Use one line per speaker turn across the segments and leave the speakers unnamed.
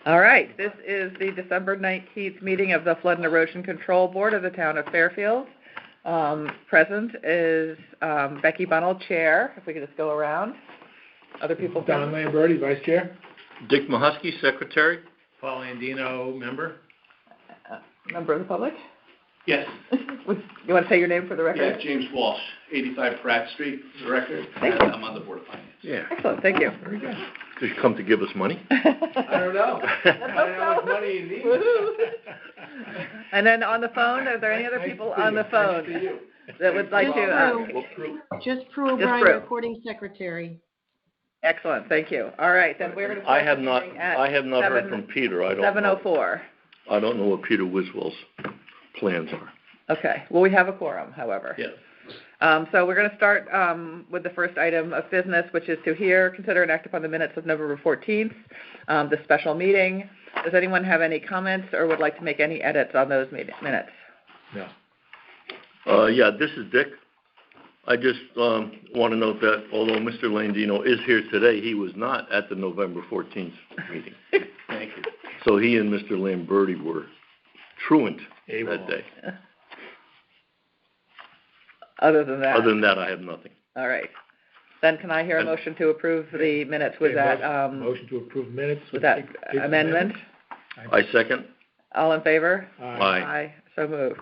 All right, this is the December 19th meeting of the Flood and Erosion Control Board of the Town of Fairfield. Present is Becky Bunnell, Chair, if we could just go around. Other people.
Don Lamberti, Vice Chair.
Dick Mahusky, Secretary.
Paul Andino, Member.
Member of the public?
Yes.
You want to say your name for the record?
Yeah, James Walsh, 85 Pratt Street, for the record.
Thank you.
I'm on the Board of Finance.
Yeah.
Excellent, thank you.
Very good.
Did you come to give us money?
I don't know. I don't know how much money you need.
And then on the phone, are there any other people on the phone that would like to?
Just Prue
Just
O'Brien,
Prue.
recording secretary.
Excellent, thank you. All right, then we're going to.
I have not heard from Peter. I don't
7:04.
I don't know what Peter Wiswell's plans are.
Okay, well, we have a quorum, however.
Yes.
So we're going to start with the first item of business, which is to hear, consider, and act upon the minutes of November 14th, the special meeting. Does anyone have any comments or would like to make any edits on those minutes?
No.
Yeah, this is Dick. I just want to note that although Mr. Landino is here today, he was not at the November 14th meeting.
Thank you.
So he and Mr. Lamberti were truant that day.
Other than that,
I have nothing.
All right. Then can I hear a motion to approve the minutes with that?
Motion to approve minutes
with that amendment.
I second.
All in favor?
Aye.
So moved.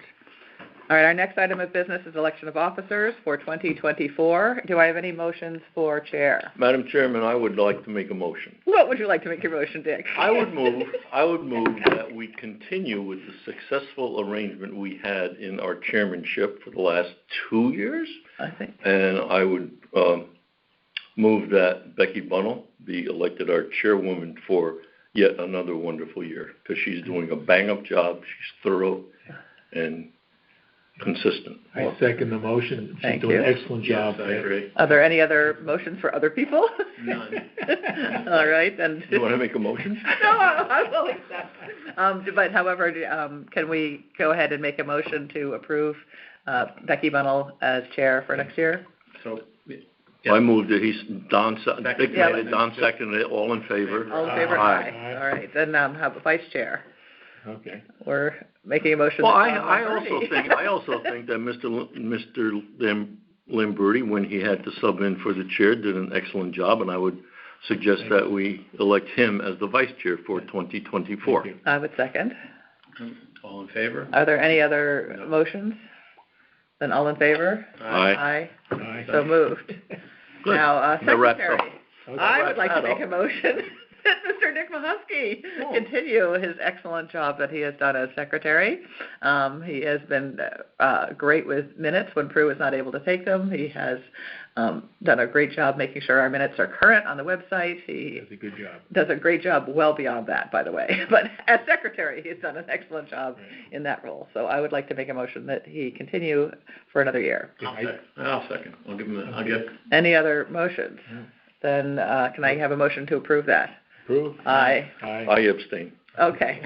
All right, our next item of business is election of officers for 2024. Do I have any motions for chair?
Madam Chairman, I would like to make a motion.
What would you like to make your motion, Dick?
I would move that we continue with the successful arrangement we had in our chairmanship for the last 2 years.
I think.
And I would move that Becky Bunnell be elected our chairwoman for yet another wonderful year, because she's doing a bang-up job. She's thorough and consistent.
I second the motion.
Thank
She's doing
you.
an excellent job.
Yes, I agree.
Are there any other motions for other people?
None.
All right, then.
You want to make a motion?
No, I will accept. But however, can we go ahead and make a motion to approve Becky Bunnell as chair for next year?
So,
I moved it. Dick made it. Don seconded it. All in favor?
All in favor?
Aye.
All right, then have a vice chair.
Okay.
We're making a motion.
Well, I also think that Mr. Lamberti, when he had to sub in for the chair, did an excellent job, and I would suggest that we elect him as the vice chair for 2024.
I would second.
all in favor?
Are there any other motions? Then all in favor?
Aye.
Aye.
So moved.
Good.
Now,
That wraps
secretary.
up.
I would like to
That
make a
up.
motion that Mr. Nick Mahusky continue his excellent job that he has done as secretary. He has been great with minutes when Prue is not able to take them. He has done a great job making sure our minutes are current on the website. He
Does a good job.
does a great job well beyond that, by the way. But as secretary, he's done an excellent job in that role. So I would like to make a motion that he continue for another year.
I'll second. I'll give.
Any other motions? Then can I have a motion to approve that?
Approve?
Aye.
I abstain.
Okay.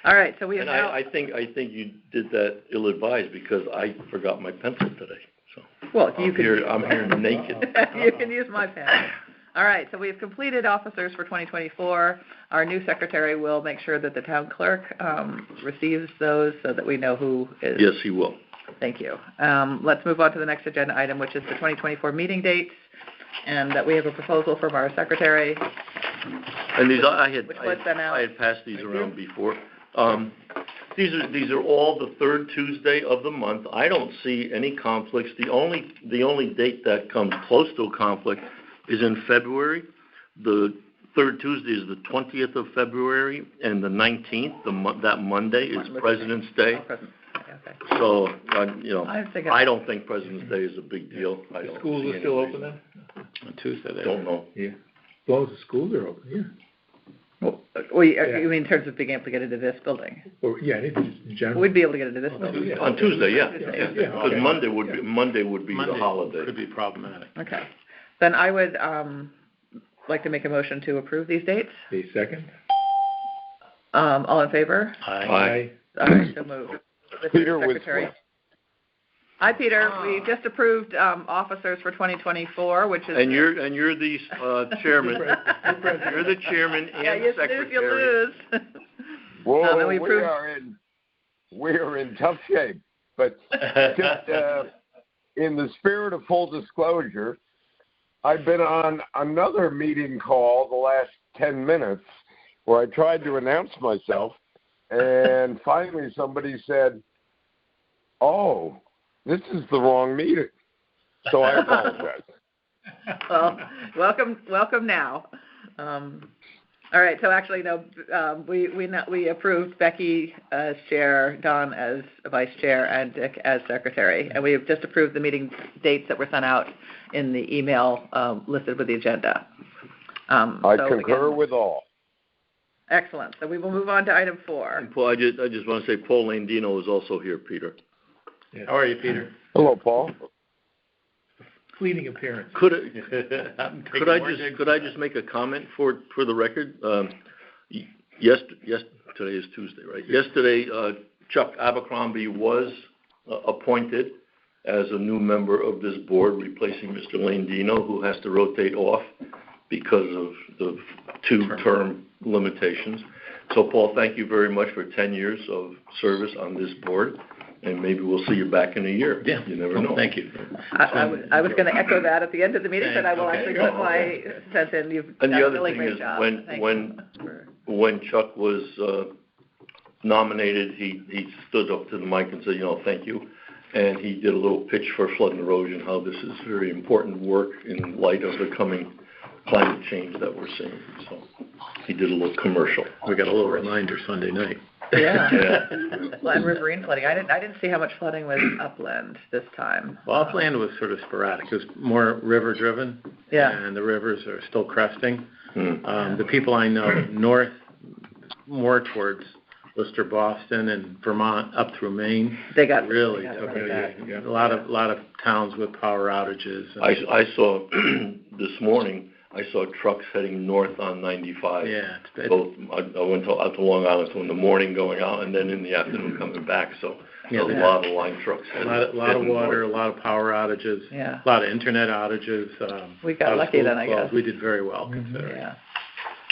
All right, so we have
And
now...
I think you did that ill-advised because I forgot my pencil today. So
Well,
I'm here naked.
You can use my pen. All right, so we've completed officers for 2024. Our new secretary will make sure that the town clerk receives those so that we know who is...
Yes, he will.
Thank you. Let's move on to the next agenda item, which is the 2024 meeting dates, and that we have a proposal from our secretary.
And these I had passed these around before. These are all the third Tuesday of the month. I don't see any conflicts. The only date that comes close to a conflict is in February. The third Tuesday is the 20th of February, and the 19th, that Monday, is President's Day.
Okay.
So, I don't think President's Day is a big deal.
The schools are still open then?
On Tuesday.
Don't know.
Yeah. As long as the schools are open, yeah.
Well, you mean in terms of being able to get into this building?
Or, yeah, anything in general.
We'd be able to get into this building.
Yeah.
On Tuesday, yeah.
Yeah.
Because Monday would be the holiday.
Could be problematic.
Okay. Then I would like to make a motion to approve these dates.
The second?
All in favor?
Aye.
All right, so moved.
Peter
Secretary. Hi, Peter. We just approved officers for 2024, which is...
And you're the chairman. You're the chairman and
you
secretary.
You lose.
Well, we are in tough shape. But just in the spirit of full disclosure, I've been on another meeting call the last 10 minutes where I tried to announce myself, and finally somebody said, "Oh, this is the wrong meeting." So I apologize.
Well, welcome now. All right. So actually, no, we approved Becky as chair, Don as vice chair, and Dick as secretary, and we have just approved the meeting dates that were sent out in the email listed with the agenda.
I concur with all.
Excellent. So we will move on to item 4.
And Paul, I just want to say Paul Landino is also here, Peter.
Yeah. How are you, Peter?
Hello, Paul.
Fleeting appearance.
Could I just make a comment for the record? Yes, today is Tuesday, right? Yesterday, Chuck Abercrombie was appointed as a new member of this board, replacing Mr. Landino, who has to rotate off because of the 2-term limitations. So, Paul, thank you very much for 10 years of service on this board. And maybe we'll see you back in a year.
Yeah.
You never know.
Thank you.
I was going to echo that at the end of the meeting, but I will actually put my sense in. You've done a really great job.
When Chuck was nominated, he stood up to the mic and said, thank you. And he did a little pitch for flood and erosion, how this is very important work in light of the coming climate change that we're seeing. So he did a little commercial.
We got a little reminder Sunday night.
Yeah. And riverine flooding. I didn't see how much flooding was upland this time.
Well, upland was sort of sporadic. It was more river driven.
Yeah.
And the rivers are still cresting. The people I know north, more towards Worcester, Boston, and Vermont up through Maine.
They got
really took it. A lot of towns with power outages.
I saw this morning. I saw trucks heading north on 95.
Yeah.
I went out to Long Island in the morning going out, and then in the afternoon coming back. So a lot of line trucks.
A lot of water, a lot of power outages.
Yeah.
A lot of internet outages.
We got lucky then, I guess.
We did very well considering.
Yeah.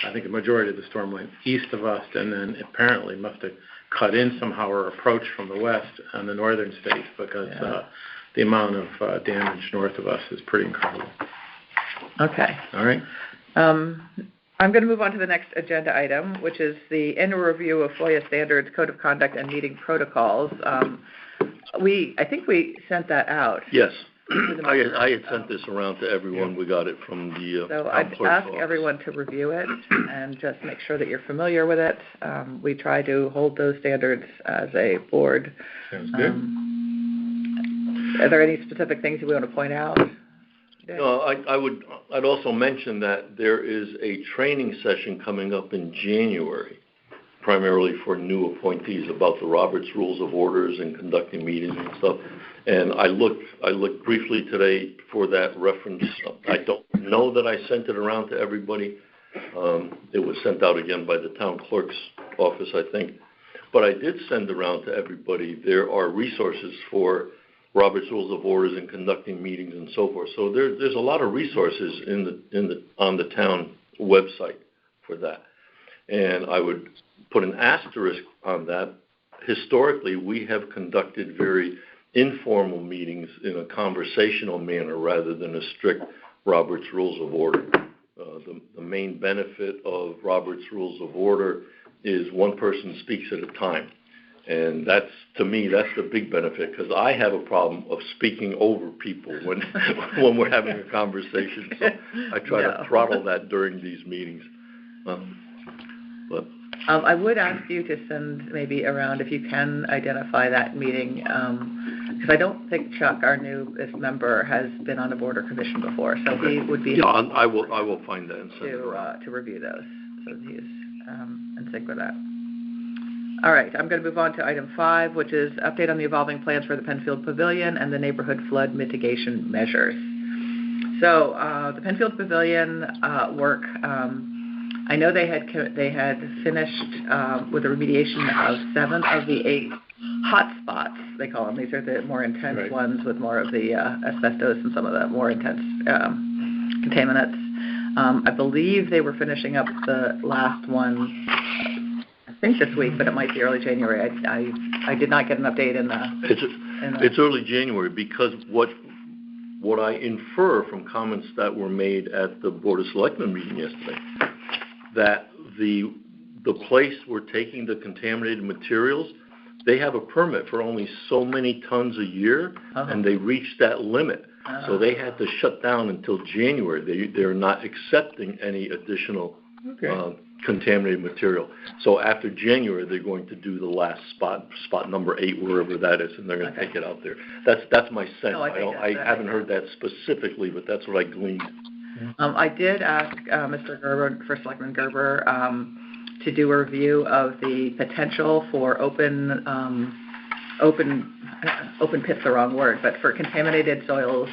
I think the majority of the storm went east of us, and then apparently must have cut in somehow or approached from the west on the northern states because the amount of damage north of us is pretty incredible.
Okay.
All right.
I'm going to move on to the next agenda item, which is the annual review of FOIA standards, code of conduct, and meeting protocols. I think we sent that out.
Yes. I had sent this around to everyone. We got it from the
So I'd ask everyone to review it and just make sure that you're familiar with it. We try to hold those standards as a board.
Sounds good.
Are there any specific things you want to point out?
No, I'd also mention that there is a training session coming up in January, primarily for new appointees about the Roberts Rules of Orders and conducting meetings and stuff. And I looked briefly today for that reference. I don't know that I sent it around to everybody. It was sent out again by the town clerk's office, I think. But I did send around to everybody. There are resources for Robert's Rules of Orders and conducting meetings and so forth. So there's a lot of resources on the town website for that. And I would put an asterisk on that. Historically, we have conducted very informal meetings in a conversational manner rather than a strict Robert's Rules of Order. The main benefit of Robert's Rules of Order is one person speaks at a time. And to me, that's the big benefit, because I have a problem of speaking over people when we're having a conversation. So I try to throttle that during these meetings.
I would ask you to send maybe around, if you can identify that meeting, because I don't think Chuck, our newest member, has been on a board or commission before, so he would be
I will find that and send it around.
To review those, so he is in sync with that. All right, I'm going to move on to item 5, which is update on the evolving plans for the Penfield Pavilion and the neighborhood flood mitigation measures. So the Penfield Pavilion work, I know they had finished with the remediation of 7 of the 8 hot spots, they call them. These are the more intense ones with more of the asbestos and some of the more intense contaminants. I believe they were finishing up the last one, I think this week, but it might be early January. I did not get an update in the...
It's early January because what I infer from comments that were made at the Board of Selectmen meeting yesterday, that the place we're taking the contaminated materials, they have a permit for only so many tons a year, and they reached that limit. So they had to shut down until January. They're not accepting any additional contaminated material. So after January, they're going to do the last spot number 8, wherever that is, and they're going to take it out there. That's my sense.
No,
I haven't heard that specifically, but that's what I gleaned.
I did ask Mr. Gerber, First Selectman Gerber, to do a review of the potential for open pit's the wrong word, but for contaminated soils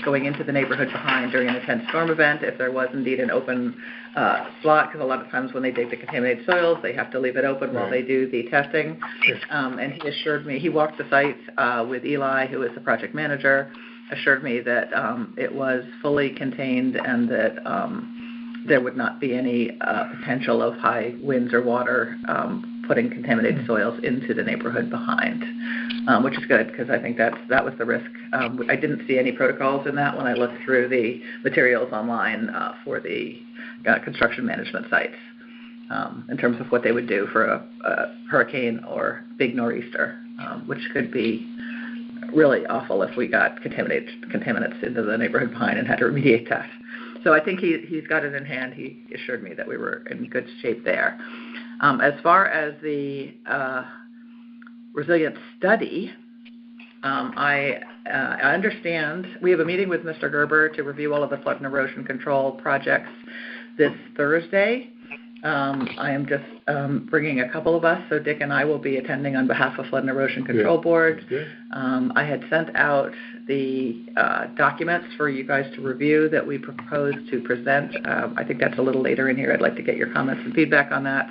going into the neighborhood behind during an intense storm event, if there was indeed an open slot, because a lot of times when they dig the contaminated soils, they have to leave it open while they do the testing. And he assured me, he walked the site with Eli, who is the project manager, assured me that it was fully contained and that there would not be any potential of high winds or water putting contaminated soils into the neighborhood behind, which is good because I think that was the risk. I didn't see any protocols in that when I looked through the materials online for the construction management sites in terms of what they would do for a hurricane or big nor'easter, which could be really awful if we got contaminants into the neighborhood behind and had to remediate that. So I think he's got it in hand. He assured me that we were in good shape there. As far as the resilience study, I understand we have a meeting with Mr. Gerber to review all of the flood and erosion control projects this Thursday. I am just bringing a couple of us, so Dick and I will be attending on behalf of Flood and Erosion Control Board. I had sent out the documents for you guys to review that we propose to present. I think that's a little later in here. I'd like to get your comments and feedback on that.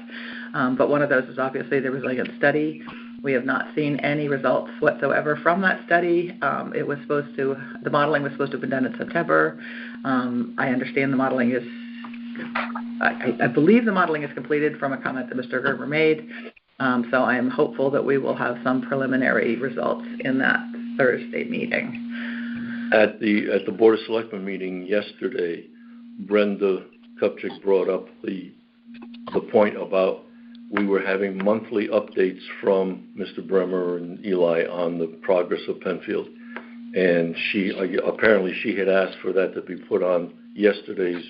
But one of those is obviously the resilience study. We have not seen any results whatsoever from that study. The modeling was supposed to have been done in September. I understand the modeling is I believe the modeling is completed from a comment that Mr. Gerber made, so I am hopeful that we will have some preliminary results in that Thursday meeting.
At the Board of Selectmen meeting yesterday, Brenda Kupchik brought up the point about we were having monthly updates from Mr. Bremer and Eli on the progress of Penfield, and she had asked for that to be put on yesterday's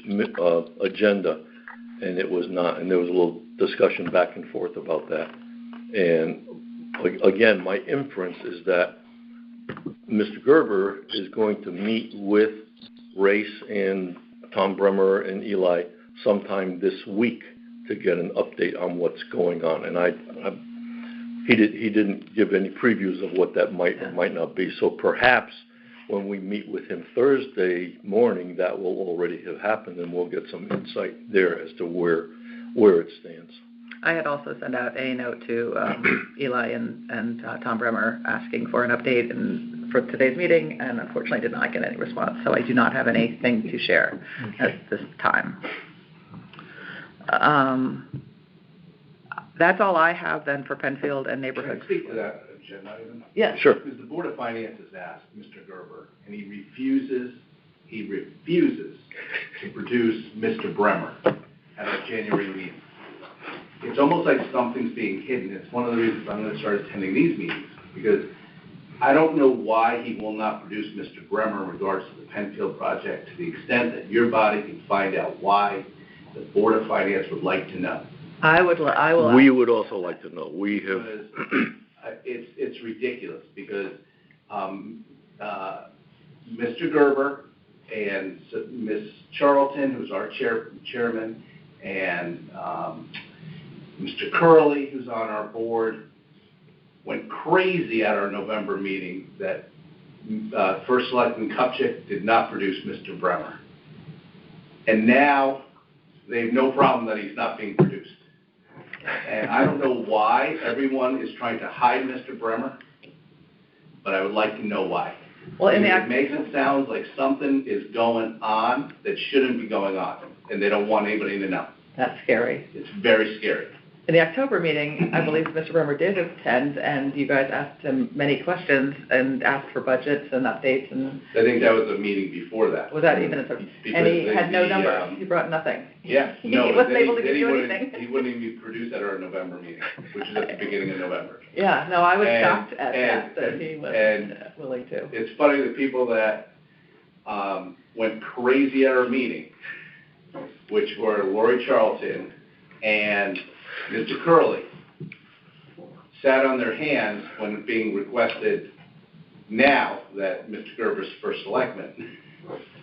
agenda, and it was not, and there was a little discussion back and forth about that. And again, my inference is that Mr. Gerber is going to meet with Race and Tom Bremer and Eli sometime this week to get an update on what's going on. And he didn't give any previews of what that might or might not be. So perhaps when we meet with him Thursday morning, that will already have happened, and we'll get some insight there as to where it stands.
I had also sent out a note to Eli and Tom Bremer asking for an update for today's meeting, and unfortunately did not get any response. So I do not have anything to share at this time. That's all I have then for Penfield and neighborhoods.
Can I speak to that agenda item?
Yeah,
sure.
Because the Board of Finance has asked Mr. Gerber, and he refuses to produce Mr. Bremer at our January meeting. It's almost like something's being hidden. It's one of the reasons I'm going to start attending these meetings, because I don't know why he will not produce Mr. Bremer in regards to the Penfield project, to the extent that your body can find out why. The Board of Finance would like to know.
I will.
We would also like to know. We have.
It's ridiculous because Mr. Gerber and Ms. Charlton, who's our chairman, and Mr. Curley, who's on our board, went crazy at our November meeting that First Selectman Kupchik did not produce Mr. Bremer. And now they have no problem that he's not being produced. And I don't know why everyone is trying to hide Mr. Bremer, but I would like to know why.
Well,
it makes it sound like something is going on that shouldn't be going on, and they don't want anybody to know.
That's scary.
It's very scary.
In the October meeting, I believe Mr. Bremer did attend, and you guys asked him many questions and asked for budgets and updates. And
I think that was a meeting before that.
Was that even and he had no number. He brought nothing.
Yeah,
he wasn't able to give you anything.
He wouldn't even produce at our November meeting, which is at the beginning of November.
Yeah, no, I was shocked at that he wasn't willing to.
It's funny, the people that went crazy at our meeting, which were Lori Charlton and Mr. Curley, sat on their hands when being requested now that Mr. Gerber's first selectman.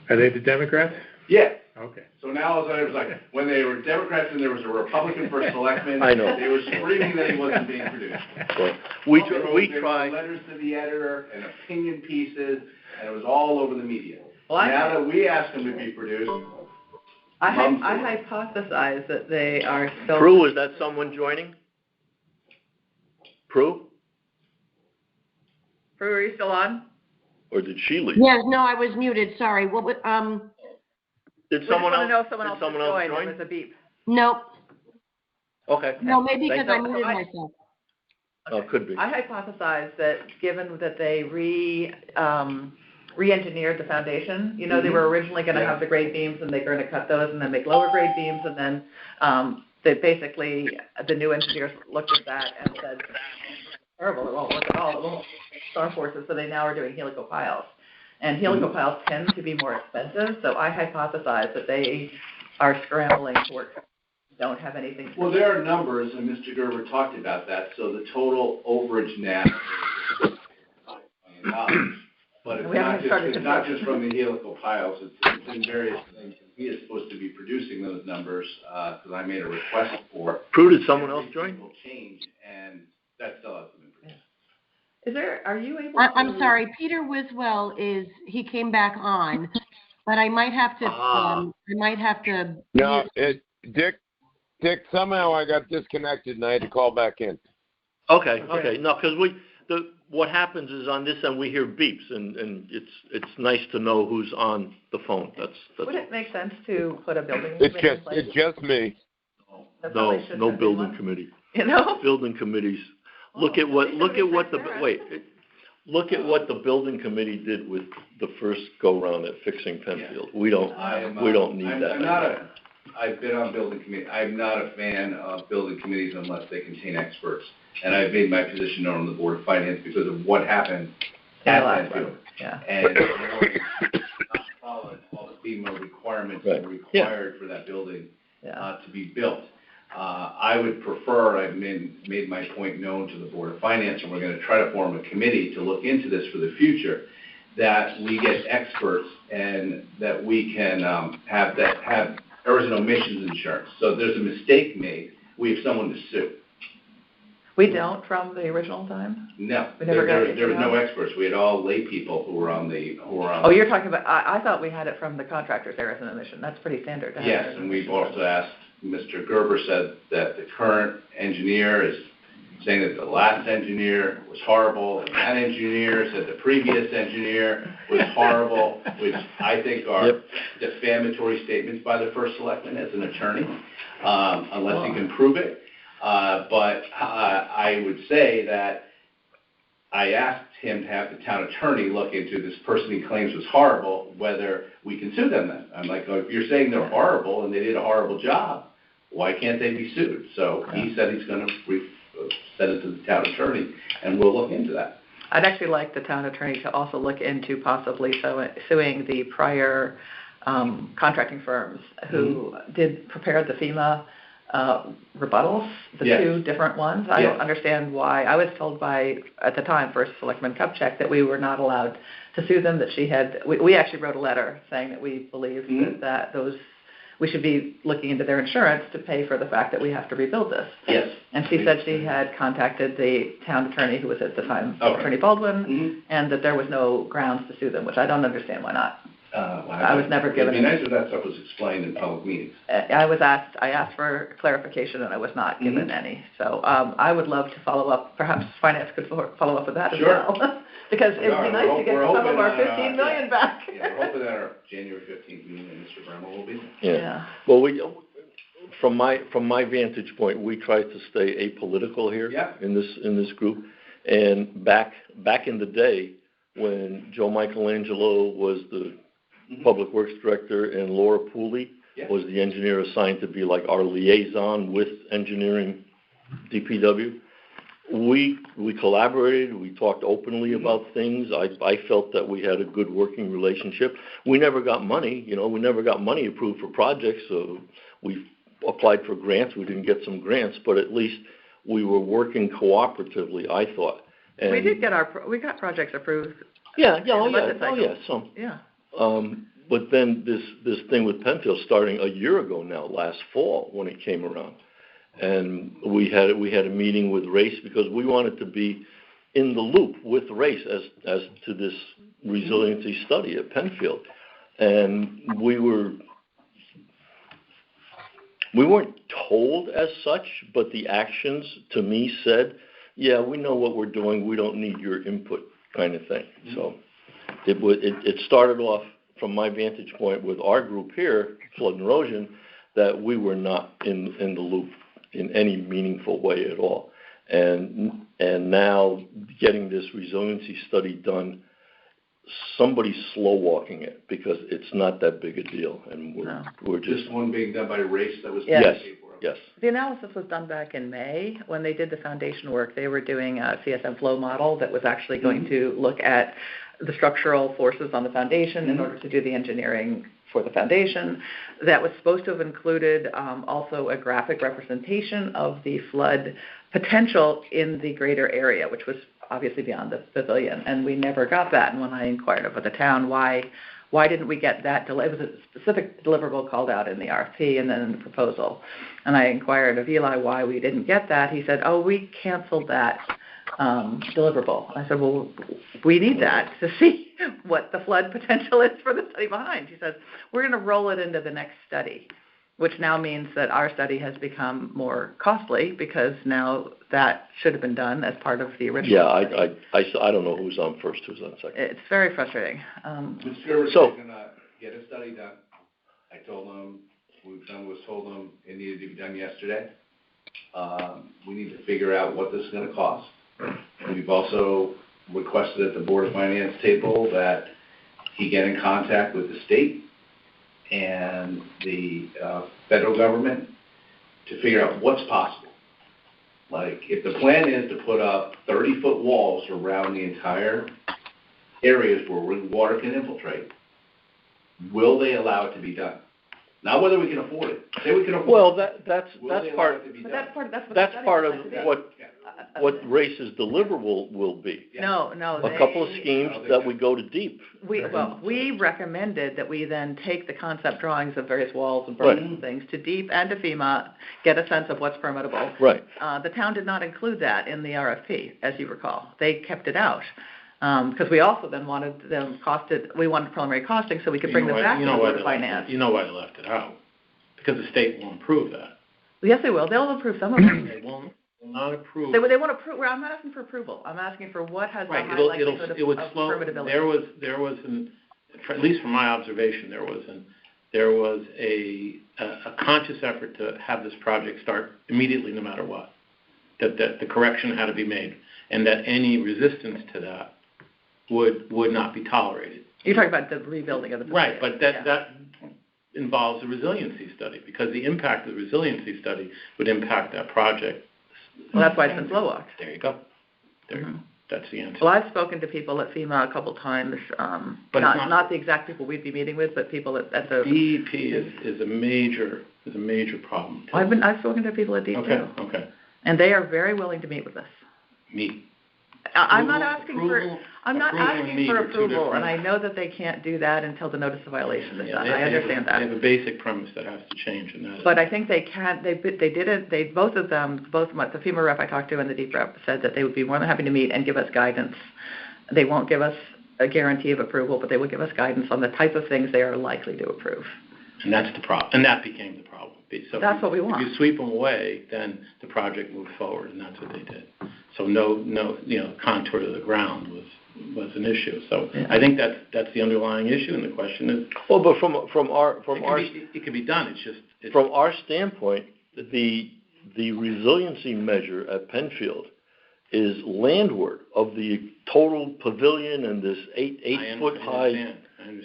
Are they the Democrats?
Yeah.
Okay.
So now it was like, when they were Democrats and there was a Republican first selectman,
I know.
they were screaming that he wasn't being produced.
Well, we
There
try.
were letters to the editor and opinion pieces, and it was all over the media.
Well,
now that we asked him to be produced,
I hypothesize that they are still...
Prue, is that someone joining? Prue?
Prue, are you still on?
Or did she leave?
Yeah, no, I was muted, sorry. What would,
Did someone else,
know if someone else
join?
It was a beep.
nope.
Okay.
No, maybe because I muted myself.
Oh, could be.
I hypothesize that given that they re-engineered the foundation, they were originally going to have the grade beams and they're going to cut those and then make lower grade beams, and then they basically, the new engineers looked at that and said, terrible, it won't work at all, it won't star forces, so they now are doing helical piles. And helical piles tend to be more expensive, so I hypothesize that they are scrambling to work. Don't have anything.
well, there are numbers, and Mr. Gerber talked about that, so the total overage now is $5 million. But it's not just from the helical piles, it's in various things. He is supposed to be producing those numbers, because I made a request for it.
Prue, did someone else join?
Will change, and that still hasn't been produced.
Are you able
I'm sorry, Peter Wiswell he came back on, but I might have to,
No, Dick, somehow I got disconnected and I had to call back in.
Okay. No, because what happens is on this end we hear beeps, and it's nice to know who's on the phone. That's
Would it make sense to put a building
It's
committee in place?
It's just me.
No building committee. Building committees. Look at what the building committee did with the first go round at fixing Penfield. We don't need that.
I've been on building committee. I'm not a fan of building committees unless they contain experts. And I've made my position known on the Board of Finance because of what happened at Penfield.
Yeah.
And not followed all the FEMA requirements that were required for that building to be built. I would prefer, I've made my point known to the Board of Finance, and we're going to try to form a committee to look into this for the future, that we get experts and that we can have errors and omissions insurance. So if there's a mistake made, we have someone to sue.
We don't from the original time?
No.
We never got it.
There was no experts. We had all lay people who were on the.
Oh, you're talking about, I thought we had it from the contractor's errors and omission. That's pretty standard.
Yes, and we've also asked, Mr. Gerber said that the current engineer is saying that the last engineer was horrible, and that engineer said the previous engineer was horrible, which I think are defamatory statements by the first selectman as an attorney, unless he can prove it. But I would say that I asked him to have the town attorney look into this person he claims was horrible, whether we can sue them then. I'm like, oh, if you're saying they're horrible and they did a horrible job, why can't they be sued? So he said he's going to send it to the town attorney, and we'll look into that.
I'd actually like the town attorney to also look into possibly suing the prior contracting firms who did prepare the FEMA rebuttals, the two different ones. I don't understand why. I was told by, at the time, First Selectman Kupchak, that we were not allowed to sue them, that she had, we actually wrote a letter saying that we believed that those, we should be looking into their insurance to pay for the fact that we have to rebuild this.
Yes.
And she said she had contacted the town attorney, who was at the time Attorney Baldwin, and that there was no grounds to sue them, which I don't understand why not. I was never given it.
It'd be nice if that stuff was explained in public meetings.
I asked for clarification, and I was not given any. So I would love to follow up. Perhaps finance could follow up with that as well. Because it would be nice to get some of our $15 million back.
Yeah, we're hoping that our January 15th meeting, and Mr. Bremer will be there.
Yeah. Well, from my vantage point, we try to stay apolitical here in this group. And back in the day, when Joe Michelangelo was the Public Works Director and Laura Pooley was the engineer assigned to be like our liaison with engineering DPW, we collaborated, we talked openly about things. I felt that we had a good working relationship. We never got money, we never got money approved for projects, so we applied for grants. We didn't get some grants, but at least we were working cooperatively, I thought. And
we got projects approved.
But then this thing with Penfield starting a year ago now, last fall when it came around, and we had a meeting with Race because we wanted to be in the loop with Race as to this resiliency study at Penfield, and we weren't told as such, but the actions to me said, yeah, we know what we're doing, we don't need your input, kind of thing. So it started off from my vantage point with our group here, Flood and Erosion, that we were not in the loop in any meaningful way at all. And now getting this resiliency study done, somebody's slow walking it because it's not that big a deal, and we're just
one being done by Race that was
yes.
The analysis was done back in May when they did the foundation work. They were doing a CSM flow model that was actually going to look at the structural forces on the foundation in order to do the engineering for the foundation. That was supposed to have included also a graphic representation of the flood potential in the greater area, which was obviously beyond the pavilion, and we never got that. And when I inquired of the town why didn't we get that, it was a specific deliverable called out in the RFP and then in the proposal. And I inquired of Eli why we didn't get that. He said, we canceled that deliverable. I said, well, we need that to see what the flood potential is for the study behind. He says, we're going to roll it into the next study, which now means that our study has become more costly because now that should have been done as part of the original study.
I don't know who's on first, who's on second.
It's very frustrating.
Mr. Gerber was going to get a study done. I told him, told him it needed to be done yesterday. We need to figure out what this is going to cost. We've also requested at the Board of Finance table that he get in contact with the state and the federal government to figure out what's possible. Like, if the plan is to put up 30-foot walls around the entire areas where water can infiltrate, will they allow it to be done? Not whether we can afford it. Say we can afford it.
That's part. That's part of what Race's deliverable will be.
No.
A couple of schemes that we go to deep.
We recommended that we then take the concept drawings of various walls and berms and things to deep and to FEMA, get a sense of what's permittable.
Right.
The town did not include that in the RFP, as you recall. They kept it out. Because we also then wanted them we wanted preliminary costing so we could bring them back to the Board of Finance.
You know why they left it out? Because the state won't approve that.
Yes, they will. They'll approve some of it.
They will not approve.
They won't approve. I'm not asking for approval. I'm asking for what has the high likelihood of permittability.
There was at least from my observation, there was a conscious effort to have this project start immediately, no matter what. That the correction had to be made, and that any resistance to that would not be tolerated.
You're talking about the rebuilding of the pavilion.
Right, but that involves a resiliency study, because the impact of the resiliency study would impact that project.
Well, that's why it's been slow walked.
There you go. That's the answer.
Well, I've spoken to people at FEMA a couple times, but not the exact people we'd be meeting with, but people at the
DEP is a major problem.
I've spoken to people at DEP too.
Okay.
And they are very willing to meet with us.
Meet.
I'm not asking for approval, and I know that they can't do that until the notice of violation is done. I understand that.
They have a basic premise that has to change, and that.
But I think they can. They did it. They both of them, the FEMA rep I talked to and the DEEP rep said that they would be more than happy to meet and give us guidance. They won't give us a guarantee of approval, but they would give us guidance on the type of things they are likely to approve.
And that's the problem, and that became the problem. So
that's what we want.
If you sweep them away, then the project moved forward, and that's what they did. So no, contour to the ground was an issue. So yeah. I think that's the underlying issue, and the question is.
Well, but from our
it can be done. It's
from our standpoint, the resiliency measure at Penfield is landward of the total pavilion and this 8 foot high,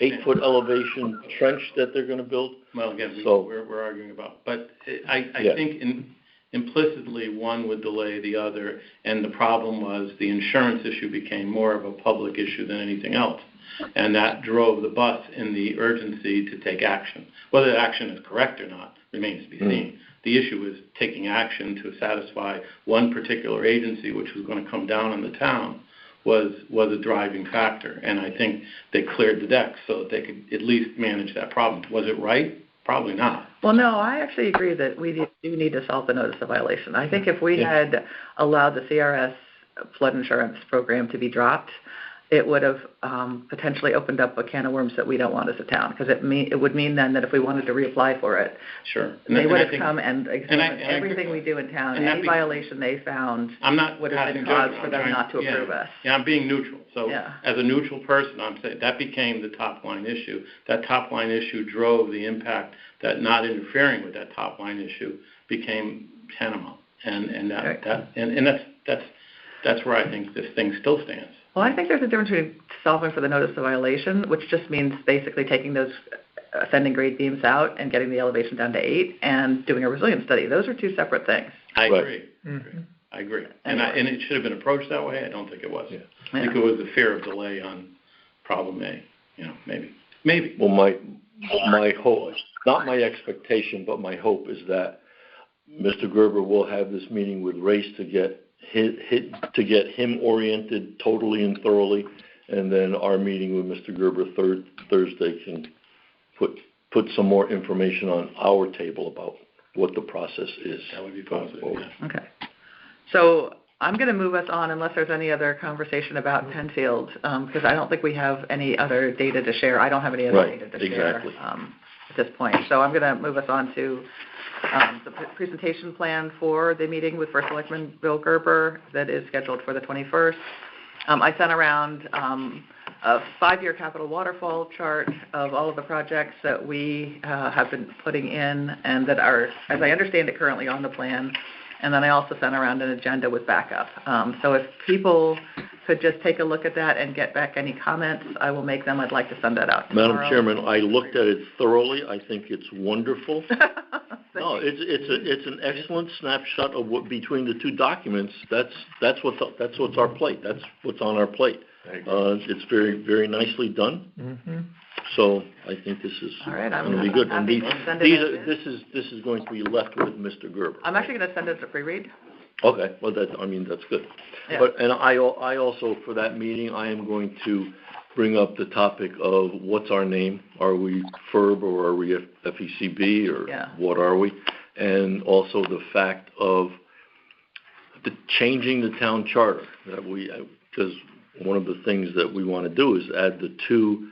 8 foot elevation trench that they're going to build.
Well, again, we're arguing about, but I think implicitly one would delay the other, and the problem was the insurance issue became more of a public issue than anything else, and that drove the bus in the urgency to take action. Whether the action is correct or not remains to be seen. The issue is taking action to satisfy one particular agency, which was going to come down on the town, was a driving factor. And I think they cleared the deck so that they could at least manage that problem. Was it right? Probably not.
Well, no, I actually agree that we do need to solve the notice of violation. I think if we had allowed the CRS flood insurance program to be dropped, it would have potentially opened up a can of worms that we don't want as a town, because it would mean then that if we wanted to reapply for it,
sure,
they would have come and examined everything we do in town. Any violation they found would have been cause for them not to approve us.
Yeah, I'm being neutral. So as a neutral person, I'm saying that became the top line issue. That top line issue drove the impact that not interfering with that top line issue became tantamount, and that's where I think this thing still stands.
Well, I think there's a difference between solving for the notice of violation, which just means basically taking those ascending grade beams out and getting the elevation down to 8, and doing a resilience study. Those are two separate things.
I agree. Mm-hmm. I agree. And it should have been approached that way. I don't think it was. Yeah. I think it was the fear of delay on problem A. Maybe.
Well, my hope, not my expectation, but my hope is that Mr. Gerber will have this meeting with Race to get him oriented totally and thoroughly, and then our meeting with Mr. Gerber Thursday can put some more information on our table about what the process is.
That would be positive. Yeah.
Okay. So I'm going to move us on, unless there's any other conversation about Penfield, because I don't think we have any other data to share. I don't have any other data to share at this point. So I'm going to move us on to the presentation plan for the meeting with First Selectman Bill Gerber that is scheduled for the 21st. I sent around a 5-year capital waterfall chart of all of the projects that we have been putting in and that are, as I understand it, currently on the plan. And then I also sent around an agenda with backup. So if people could just take a look at that and get back any comments, I will make them. I'd like to send that out tomorrow.
Madam Chairman, I looked at it thoroughly. I think it's wonderful. No, it's an excellent snapshot of what between the two documents. That's what's our plate. That's what's on our plate. It's very, very nicely done. Mm-hmm. So I think this is going to be good. And this is going to be left with Mr. Gerber.
I'm actually going to send it as a pre-read.
Okay, well that's good. Yeah. And I also, for that meeting, I am going to bring up the topic of what's our name. Are we FERB or are we FECB or what are we? And also the fact of changing the town charter, that because one of the things that we want to do is add the two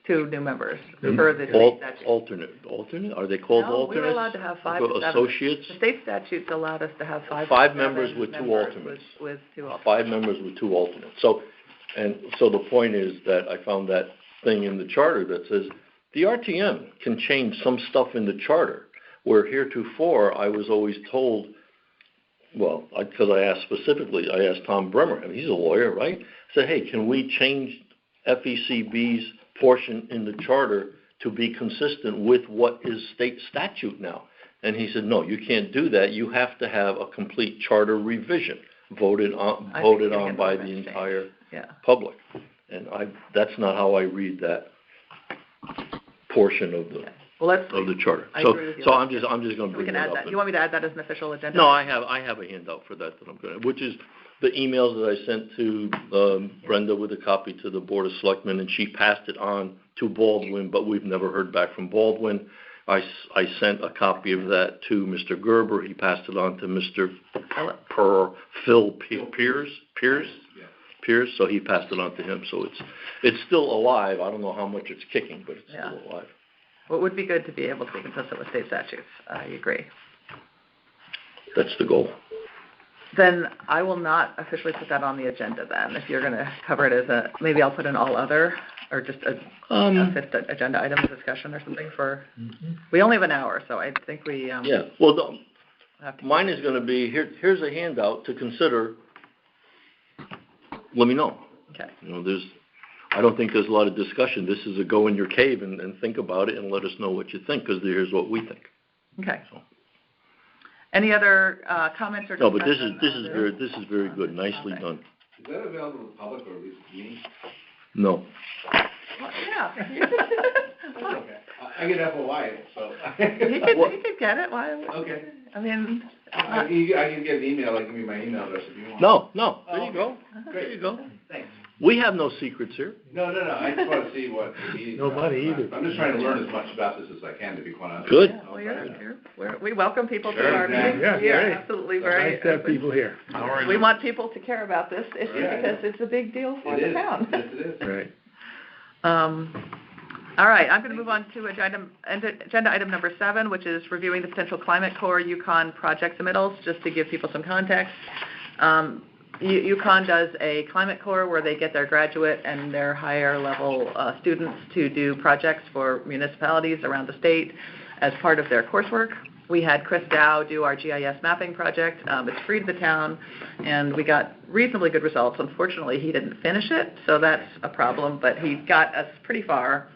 new members for the state statute.
Alternate? Are they called alternates?
We're allowed to have 5 to 7.
Associates?
The state statutes allowed us to have 5
members with 2 alternates.
With 2 alternates.
5 members with 2 alternates. So the point is that I found that thing in the charter that says the RTM can change some stuff in the charter, where heretofore I was always told, well, because I asked Tom Bremer, he's a lawyer, right? I said, hey, can we change FECB's portion in the charter to be consistent with what is state statute now? And he said, no, you can't do that. You have to have a complete charter revision voted on by the entire public. And that's not how I read that portion of the the charter. So I'm just going to bring that up.
You want me to add that as an official agenda?
No, I have a handout for that I'm going to, which is the emails that I sent to Brenda with a copy to the Board of Selectmen, and she passed it on to Baldwin, but we've never heard back from Baldwin. I sent a copy of that to Mr. Gerber. He passed it on to Mr. Phil Pierce. Pierce, so he passed it on to him. So it's still alive. I don't know how much it's kicking, but it's still alive.
Well, it would be good to be able to be consistent with state statutes. I agree.
That's the goal.
Then I will not officially put that on the agenda then. If you're going to cover it as maybe I'll put an all other or just a fifth agenda item discussion or something for, we only have an hour, so I think we.
Yeah, well, mine is going to be, here's a handout to consider. Let me know.
Okay.
I don't think there's a lot of discussion. This is a go in your cave and think about it and let us know what you think, because here's what we think.
Okay. So. Any other comments or?
No, but this is very good. Nicely done.
Is that available to the public or at least to me?
No.
Well, yeah.
Okay. I get FOI, so.
He could get it. Why?
Okay.
I mean.
I can get an email. Give me my email address if you want.
No. There you go. There you go.
Thanks.
We have no secrets here.
No. I just want to see what the meeting.
No money either.
I'm just trying to learn as much about this as I can, to be quite honest.
Good.
Yeah, well, we welcome people to our meetings.
Yeah, great.
Absolutely, very.
Nice to have people here.
We want people to care about this issue because it's a big deal for the town.
Yes, it is.
Right.
All right, I'm going to move on to agenda item number 7, which is reviewing the potential Climate Corps Yukon project submittals, just to give people some context. Yukon does a Climate Corps where they get their graduate and their higher level students to do projects for municipalities around the state as part of their coursework. We had Chris Dow do our GIS mapping project. It's free to the town, and we got reasonably good results. Unfortunately, he didn't finish it, so that's a problem, but he got us pretty far,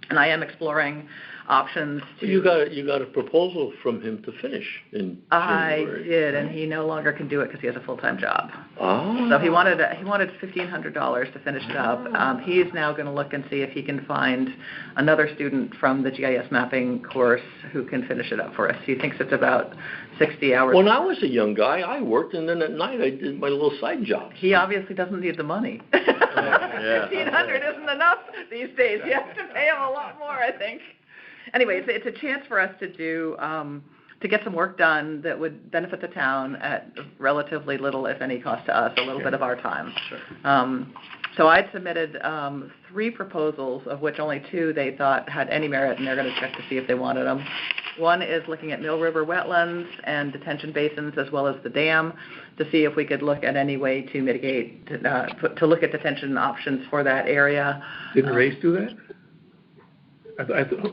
and I am exploring options to...
You got a proposal from him to finish in January.
I did, and he no longer can do it because he has a full-time job.
Ah.
So he wanted $1,500 to finish it up. He is now going to look and see if he can find another student from the GIS mapping course who can finish it up for us. He thinks it's about 60 hours.
When I was a young guy, I worked, and then at night I did my little side jobs.
He obviously doesn't need the money. $1,500 isn't enough these days. You have to pay him a lot more, I think. Anyway, it's a chance for us to do to get some work done that would benefit the town at relatively little, if any, cost to us, a little bit of our time. Sure. So I'd submitted 3 proposals, of which only 2 they thought had any merit, and they're going to check to see if they wanted them. One is looking at Mill River wetlands and detention basins, as well as the dam, to see if we could look at any way to mitigate, to look at detention options for that area.
Didn't Race do that?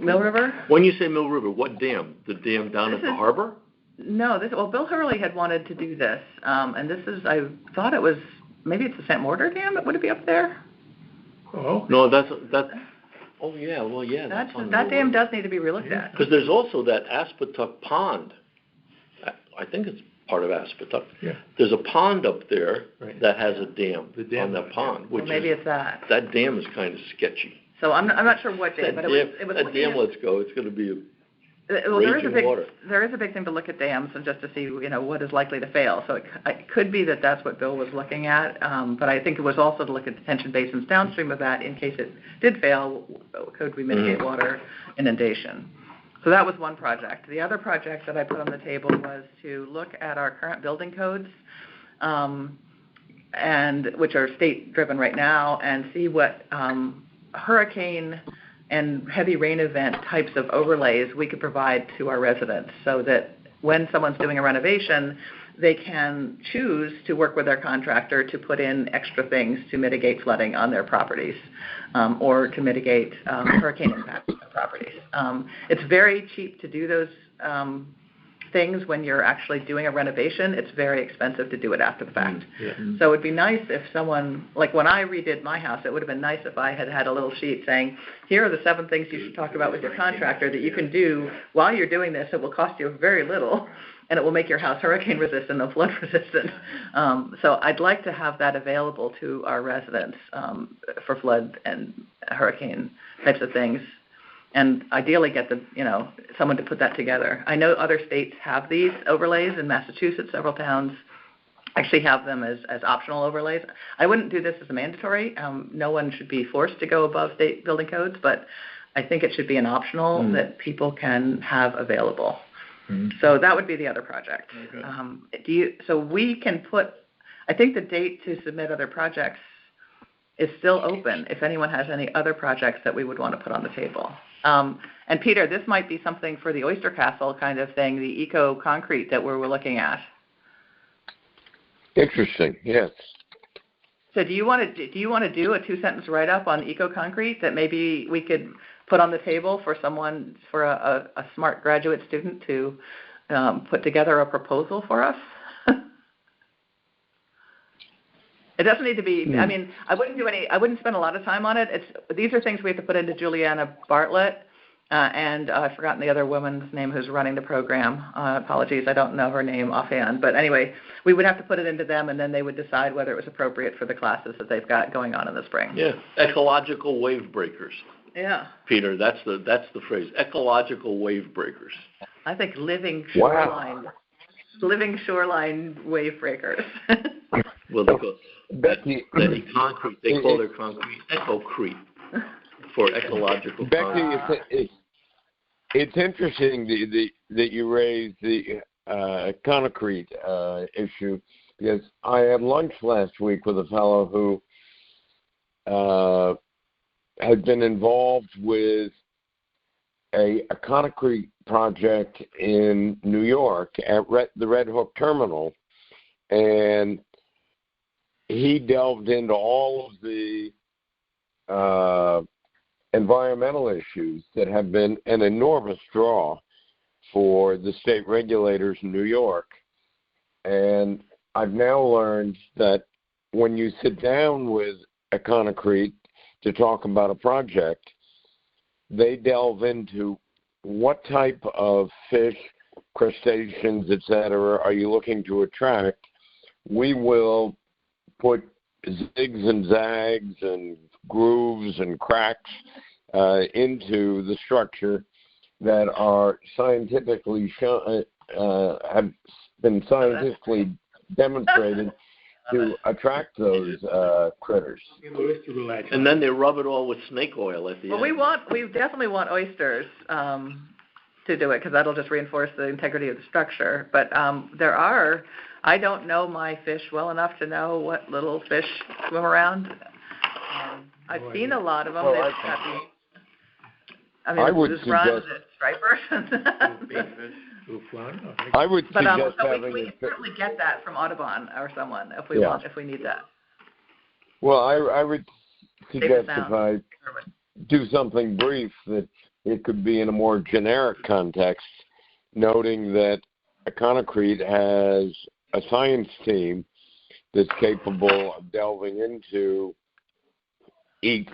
Mill River?
When you say Mill River, what dam? The dam down at the harbor?
No, Bill Hurley had wanted to do this, and this is, I thought it was, maybe it's the St. Mortar Dam, would it be up there?
Oh.
No, that's, oh yeah, well yeah.
That dam does need to be relooked at.
Because there's also that Aspetuck Pond. I think it's part of Aspetuck.
Yeah.
There's a pond up there that has a dam on that pond. Which
maybe it's that.
That dam is kind of sketchy.
So I'm not sure what dam, but it was
that dam, let's go. It's going to be
water. There is a big thing to look at dams and just to see, what is likely to fail. So it could be that that's what Bill was looking at, but I think it was also to look at detention basins downstream of that in case it did fail. Could we mitigate water inundation? So that was one project. The other project that I put on the table was to look at our current building codes, and which are state-driven right now, and see what hurricane and heavy rain event types of overlays we could provide to our residents, so that when someone's doing a renovation, they can choose to work with their contractor to put in extra things to mitigate flooding on their properties, or to mitigate hurricane impact on properties. It's very cheap to do those things when you're actually doing a renovation. It's very expensive to do it after the fact. So it would be nice if someone, like when I redid my house, it would have been nice if I had had a little sheet saying, here are the 7 things you should talk about with your contractor that you can do while you're doing this. It will cost you very little, and it will make your house hurricane resistant and flood resistant. So I'd like to have that available to our residents for flood and hurricane types of things. And ideally get someone to put that together. I know other states have these overlays. In Massachusetts, several towns actually have them as optional overlays. I wouldn't do this as a mandatory. No one should be forced to go above state building codes, but I think it should be an optional that people can have available. So that would be the other project.
Okay.
So we can put, I think the date to submit other projects is still open if anyone has any other projects that we would want to put on the table. And Peter, this might be something for the Oyster Castle kind of thing, the eco-concrete that we're looking at.
Interesting, yes.
So do you want to do a 2-sentence write-up on eco-concrete that maybe we could put on the table for someone, for a smart graduate student to put together a proposal for us? It doesn't need to be, I mean, I wouldn't spend a lot of time on it. These are things we have to put into Juliana Bartlett, and I've forgotten the other woman's name who's running the program. Apologies, I don't know her name offhand. But anyway, we would have to put it into them, and then they would decide whether it was appropriate for the classes that they've got going on in the spring.
Yeah, ecological wave breakers.
Yeah.
Peter, that's the phrase, ecological wave breakers.
I think living shoreline wave breakers.
Well, they call
Becky,
concrete. They call their concrete ecocrete for ecological.
Becky, it's interesting that you raised the concrete issue, because I had lunch last week with a fellow who had been involved with a concrete project in New York at the Red Hook Terminal, and he delved into all of the environmental issues that have been an enormous draw for the state regulators in New York. And I've now learned that when you sit down with a concrete to talk about a project, they delve into what type of fish, crustaceans, etc., are you looking to attract. We will put zigs and zags and grooves and cracks into the structure that are scientifically have been scientifically demonstrated to attract those critters.
And then they rub it all with snake oil at the end.
Well, we definitely want oysters to do it, because that'll just reinforce the integrity of the structure. But I don't know my fish well enough to know what little fish swim around. I've seen a lot of them.
I would suggest
stripers.
I would suggest
we can certainly get that from Audubon or someone if we need that.
Well, I would suggest if I do something brief that it could be in a more generic context, noting that a concrete has a science team that's capable of delving into each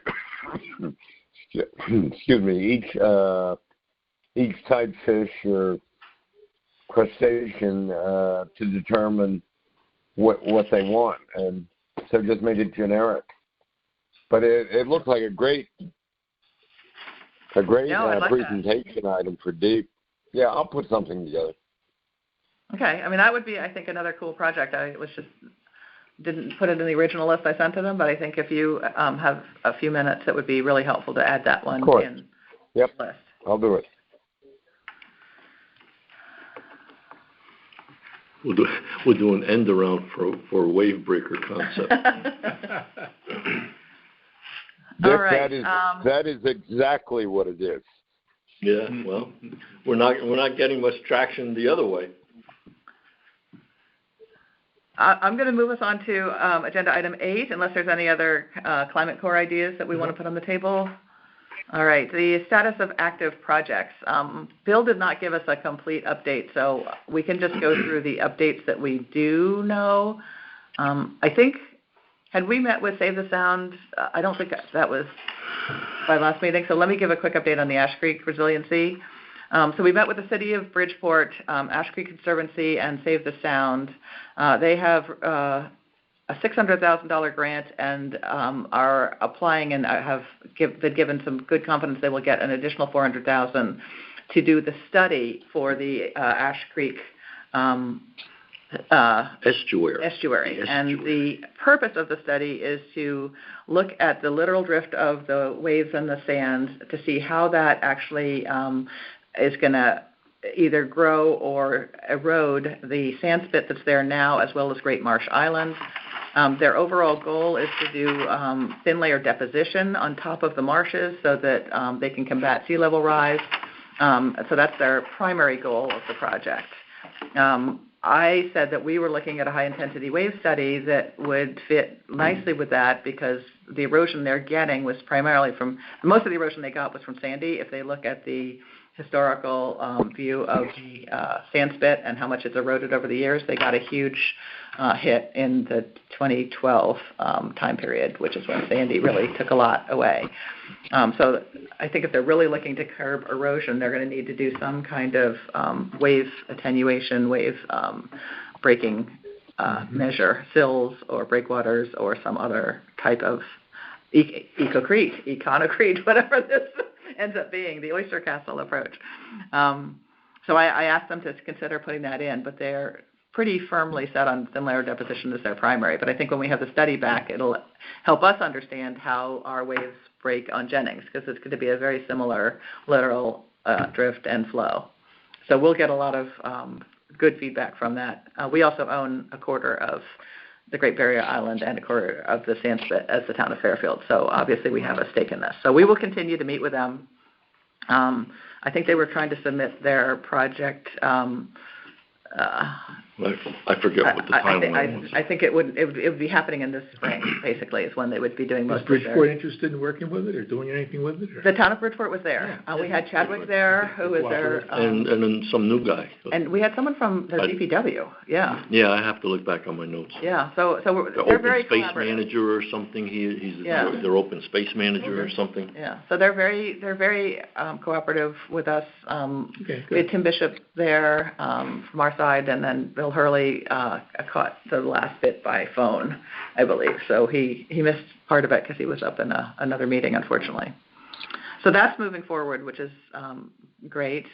type fish or crustacean to determine what they want, and so just make it generic. But it looked like a great presentation item for Deep. Yeah, I'll put something together.
Okay, I mean, that would be, I think, another cool project. I didn't put it in the original list I sent to them, but I think if you have a few minutes, it would be really helpful to add that one in the list.
I'll do it.
We'll do an end around for a wave breaker concept.
All right.
That is exactly what it is.
Yeah, well, we're not getting much traction the other way.
I'm going to move us on to agenda item 8, unless there's any other climate core ideas that we want to put on the table. All right, the status of active projects. Bill did not give us a complete update, so we can just go through the updates that we do know. I think, had we met with Save the Sound? I don't think that was by last meeting, so let me give a quick update on the Ash Creek resiliency. So we met with the City of Bridgeport, Ash Creek Conservancy, and Save the Sound. They have a $600,000 grant and are applying and have been given some good confidence they will get an additional $400,000 to do the study for the Ash Creek estuary. And the purpose of the study is to look at the literal drift of the waves and the sand to see how that actually is going to either grow or erode the sand spit that's there now, as well as Great Marsh Island. Their overall goal is to do thin layer deposition on top of the marshes so that they can combat sea level rise. So that's their primary goal of the project. I said that we were looking at a high-intensity wave study that would fit nicely with that because the erosion they're getting was primarily from, most of the erosion they got was from Sandy. If they look at the historical view of the sand spit and how much it's eroded over the years, they got a huge hit in the 2012 time period, which is when Sandy really took a lot away. So I think if they're really looking to curb erosion, they're going to need to do some kind of wave attenuation, wave breaking measure, sills or breakwaters or some other type of econocrete, whatever this ends up being, the oyster castle approach. So I asked them to consider putting that in, but they're pretty firmly set on thin layer deposition as their primary. But I think when we have the study back, it'll help us understand how our waves break on Jennings, because it's going to be a very similar lateral drift and flow. So we'll get a lot of good feedback from that. We also own a quarter of the Great Barrier Island and a quarter of the sand spit as the town of Fairfield. So obviously we have a stake in this. So we will continue to meet with them. I think they were trying to submit their project.
I forget what the timeline was.
I think it would be happening in this spring, basically, is when they would be doing most of their...
Is Bridgeport interested in working with it or doing anything with it? Or?
The town of Bridgeport was there. We had Chadwick there, who was there.
And then some new guy.
And we had someone from their DPW, yeah.
Yeah, I have to look back on my notes.
Yeah, so
the
they're very
open space manager or something. He's their open space manager or something.
Yeah, so they're very cooperative with us. We had Tim Bishop there from our side, and then Bill Hurley caught the last bit by phone, I believe. So he missed part of it because he was up in another meeting, unfortunately. So that's moving forward, which is great.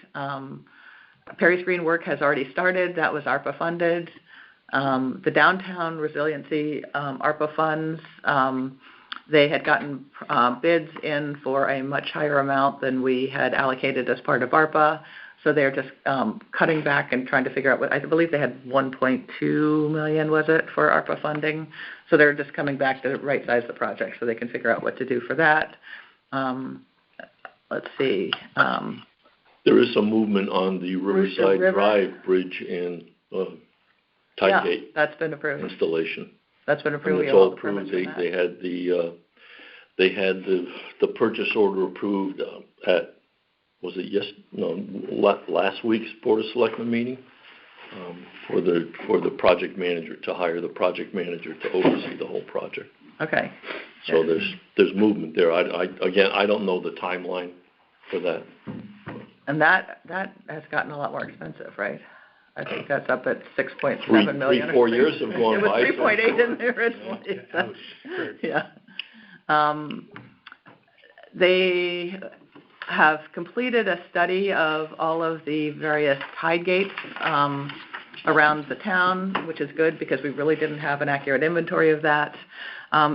Perry's Green work has already started. That was ARPA funded. The downtown resiliency ARPA funds, they had gotten bids in for a much higher amount than we had allocated as part of ARPA. So they're just cutting back and trying to figure out what, I believe they had $1.2 million, was it, for ARPA funding. So they're just coming back to right-size the project so they can figure out what to do for that. Let's see.
There is some movement on the Riverside Drive Bridge and Tide Gate.
That's been approved.
Installation.
That's been approved.
And it's all approved. They had the purchase order approved at, was it last week's Board of Selectmen meeting for the project manager, to hire the project manager to oversee the whole project.
Okay.
So there's movement there. I don't know the timeline for that.
And that has gotten a lot more expensive, right? I think that's up at $6.7 million.
4 years have gone by.
It was 3.8 in the original. Yeah. They have completed a study of all of the various tide gates around the town, which is good because we really didn't have an accurate inventory of that.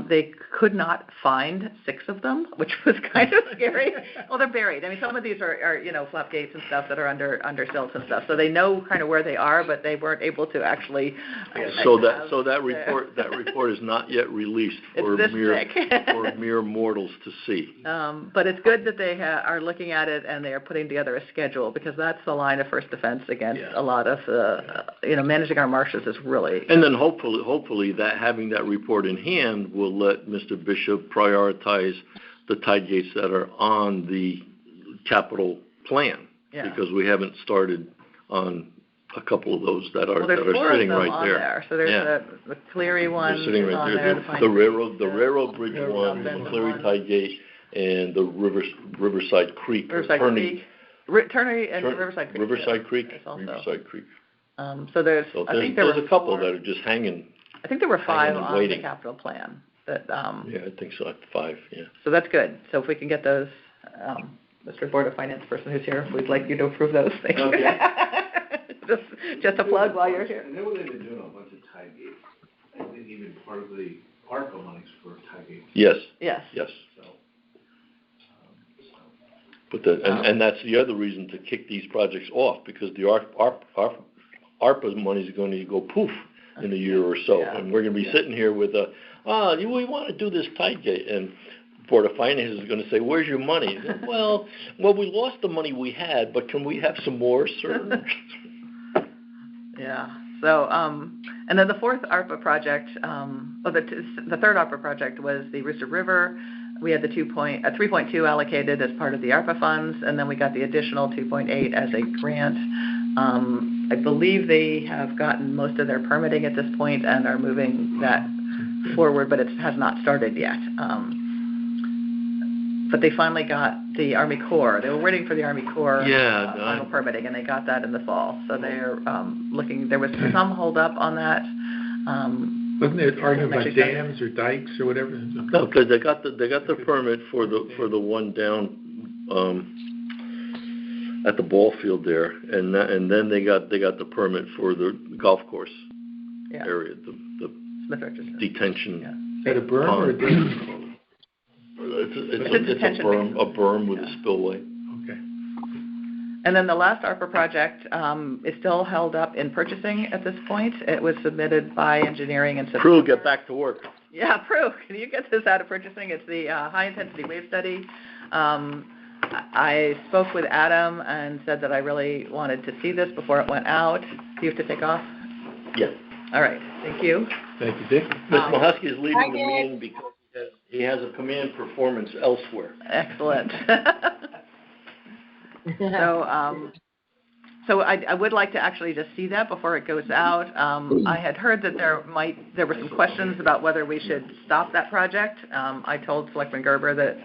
They could not find 6 of them, which was kind of scary. Well, they're buried. I mean, some of these are flap gates and stuff that are under silts and stuff. So they know kind of where they are, but they weren't able to actually.
So that report is not yet released for mere mortals to see.
But it's good that they are looking at it and they are putting together a schedule, because that's the line of first defense against a lot of managing our marshes is really.
And then hopefully that having that report in hand will let Mr. Bishop prioritize the tide gates that are on the capital plan, because we haven't started on a couple of those that are sitting right there.
So there's the Cleary one.
They're sitting right there. The railroad bridge one, the Cleary tide gate, and the Riverside Creek.
Turney and Riverside Creek.
Riverside Creek.
So there's
a couple that are just hanging.
I think there were 5 on the capital plan. That,
yeah, I think so. 5. Yeah.
So that's good. So if we can get those, Mr. Board of Finance person who's here, we'd like you to approve those things. Okay. just a plug while you're here.
And then they've been doing a bunch of tide gates. I think even part of the ARPA monies for tide gates.
Yes.
So.
But and that's the other reason to kick these projects off, because the ARPA money is going to go poof in a year or so.
Yeah.
And we're going to be sitting here with we want to do this tide gate. And Board of Finance is going to say, where's your money? well, we lost the money we had, but can we have some more, sir?
Yeah. So, and then the fourth ARPA project, the third ARPA project was the Rooster River. We had the 3.2 allocated as part of the ARPA funds, and then we got the additional 2.8 as a grant. I believe they have gotten most of their permitting at this point and are moving that forward, but it has not started yet. But they finally got the Army Corps. They were waiting for the Army Corps final permitting, and they got that in the fall. So they're looking. There was some hold up on that.
Wasn't there arguing about dams or dikes or whatever?
No, because they got the permit for the one down at the ball field there, and then they got the permit for the golf course area, the
Smith Richardson
detention.
Yeah.
Is that a berm or a dam?
It's a berm with a spillway.
Okay.
And then the last ARPA project is still held up in purchasing at this point. It was submitted by engineering and
Prue, get back to work.
Yeah, Prue, can you get this out of purchasing? It's the high-intensity wave study. I spoke with Adam and said that I really wanted to see this before it went out. Do you have to take off?
Yeah.
All right. Thank you.
Thank you, Dick.
Ms. Mahusky is leaving the meeting because he has a command performance elsewhere.
Excellent. So I would like to actually just see that before it goes out. I had heard that there were some questions about whether we should stop that project. I told Selectman Gerber that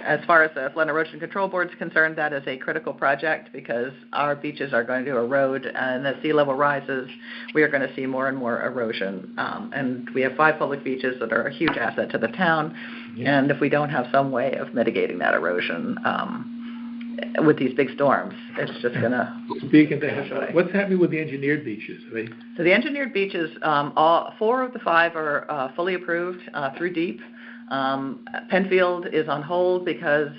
as far as the Flood Erosion Control Board is concerned, that is a critical project because our beaches are going to erode, and as sea level rises, we are going to see more and more erosion. And we have 5 public beaches that are a huge asset to the town, and if we don't have some way of mitigating that erosion, with these big storms, it's just going to...
Speaking of that, what's happening with the engineered beaches?
So the engineered beaches, 4 of the 5 are fully approved through DEEP. Penfield is on hold because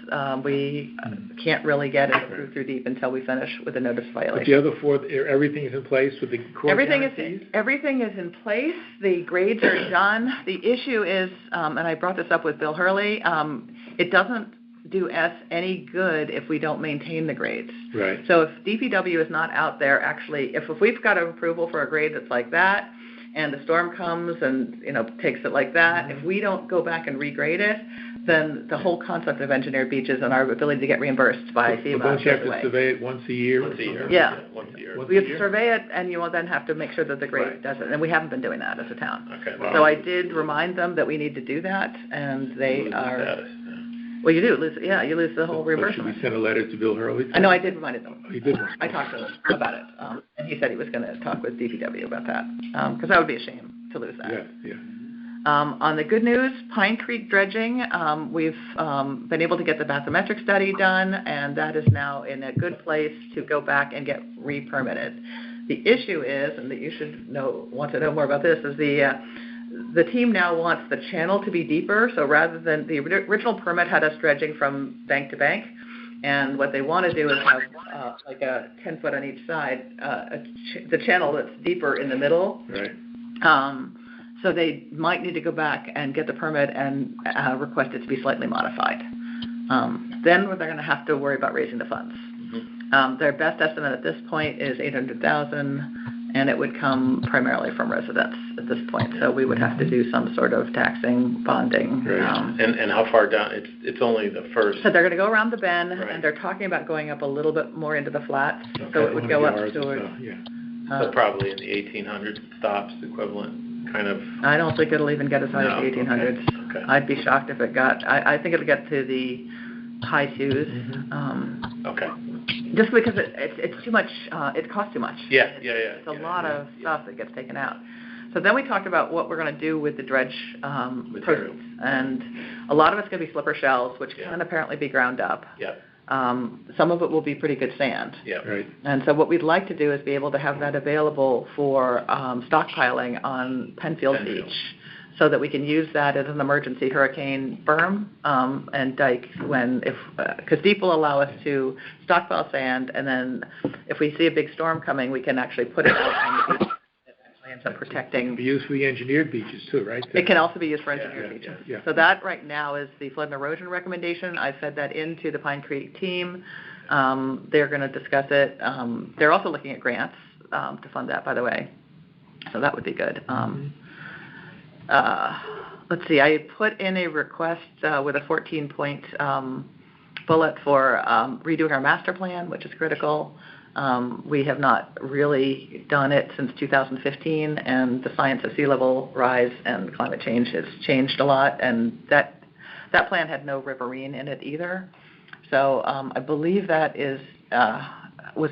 we can't really get it approved through DEEP until we finish with the notice of violation.
But the other 4, everything is in place with the core guarantees?
Everything is in place. The grades are done. The issue is, and I brought this up with Bill Hurley, it doesn't do us any good if we don't maintain the grades.
Right.
So if DPW is not out there actually, if we've got an approval for a grade that's like that, and the storm comes and takes it like that, if we don't go back and regrade it, then the whole concept of engineered beaches and our ability to get reimbursed by FEMA.
Don't you have to survey it once a year?
Once a year.
Yeah.
Once a year.
We have to survey it, and you will then have to make sure that the grade does it. And we haven't been doing that as a town.
Okay.
So I did remind them that we need to do that, and they are... Well, you do lose. Yeah, you lose the whole reimbursement.
Should we send a letter to Bill Hurley?
I know. I did remind them.
Oh, you did.
I talked to him about it, and he said he was going to talk with DPW about that because that would be a shame to lose that.
Yeah.
On the good news, Pine Creek dredging, we've been able to get the bathymetric study done, and that is now in a good place to go back and get re-permitted. The issue is, and that you should want to know more about this, is the team now wants the channel to be deeper, so rather than the original permit had us dredging from bank to bank, and what they want to do is have like a 10-foot on each side, the channel that's deeper in the middle.
Right.
So they might need to go back and get the permit and request it to be slightly modified. Then they're going to have to worry about raising the funds. Their best estimate at this point is $800,000. And it would come primarily from residents at this point. So we would have to do some sort of taxing, bonding.
Right. And how far down? It's only the first.
So they're going to go around the bend, and they're talking about going up a little bit more into the flats. Okay. So it would go up to...
So probably in the 1800 stops equivalent, kind of.
I don't think it'll even get as high as the 1800s.
Okay.
I'd be shocked if it got... I think it'll get to the high 2s.
Okay.
Just because it's too much, it costs too much.
Yeah.
It's a lot of stuff that gets taken out. So then we talked about what we're going to do with the dredge proceeds. And a lot of it's going to be slipper shells, which can apparently be ground up.
Yeah.
Some of it will be pretty good sand.
Yeah.
Right.
And so what we'd like to do is be able to have that available for stockpiling on Penfield Beach, so that we can use that as an emergency hurricane berm and dike because DEEP will allow us to stockpile sand, and then if we see a big storm coming, we can actually put it out on the beach. It's actually ends up protecting.
It can be used for the engineered beaches too, right?
It can also be used for engineered beaches.
Yeah.
So that right now is the flood and erosion recommendation. I fed that into the Pine Creek team. They're going to discuss it. They're also looking at grants to fund that, by the way. So that would be good. Let's see. I put in a request with a 14-point bullet for redoing our master plan, which is critical. We have not really done it since 2015, and the science of sea level rise and climate change has changed a lot, and that plan had no riverine in it either. So I believe that was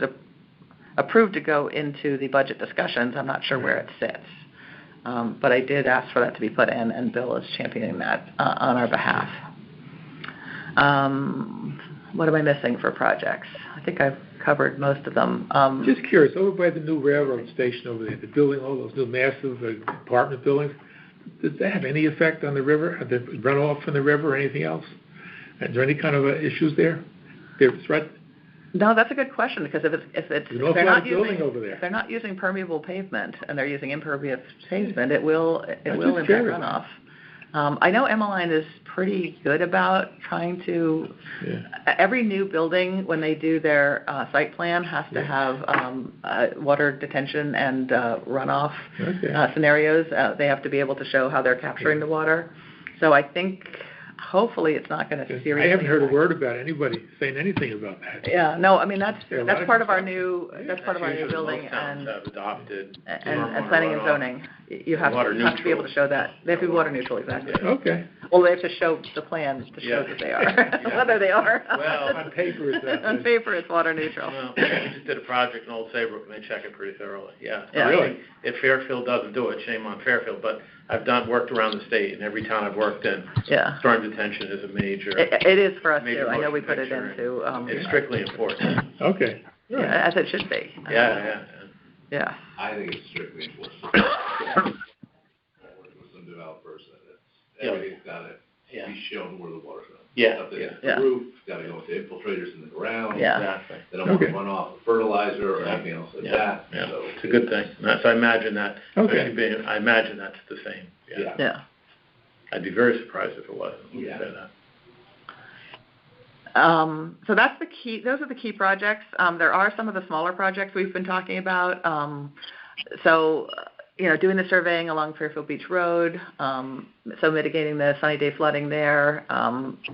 approved to go into the budget discussions. I'm not sure where it sits. But I did ask for that to be put in, and Bill is championing that on our behalf. What am I missing for projects? I think I've covered most of them.
Just curious, over by the new railroad station over there, the building, all those new massive apartment buildings, does that have any effect on the river, the runoff from the river, or anything else? Is there any kind of issues there?
No, that's a good question, because if they're not using permeable pavement and they're using impervious pavement, it will impact runoff. I know Emmeline is pretty good about trying to. Every new building, when they do their site plan, has to have water detention and runoff scenarios. They have to be able to show how they're capturing the water. So I think. Hopefully, it's not going to seriously.
I haven't heard a word about anybody saying anything about that.
Yeah, no, I mean that's part of our new building and
adopted
planning and zoning. You have to be able to show that they have to be water neutral, exactly.
Okay.
Well, they have to show the plan to show that they are, whether they are.
Well,
on paper
it's water neutral.
Well, we just did a project in Old Saybrook, and they check it pretty thoroughly. Yeah.
Really?
If Fairfield doesn't do it, shame on Fairfield. But I've worked around the state, and every town I've worked in, storm detention is a major.
It is for us too. I know we put it into.
It's strictly enforced.
Okay.
Right. Yeah, as it should be. Yeah.
I think it's strictly enforced. With some developers, everything's got to be shown where the water's going. The roof, got to go with the infiltrators in the ground.
Yeah.
Exactly.
They don't want to run off fertilizer or anything else like that.
Yeah.
So
it's a good thing. So I imagine that.
Okay.
I imagine that's the same.
Yeah.
I'd be very surprised if it wasn't.
So that's the key. Those are the key projects. There are some of the smaller projects we've been talking about. Doing the surveying along Fairfield Beach Road, so mitigating the sunny day flooding there.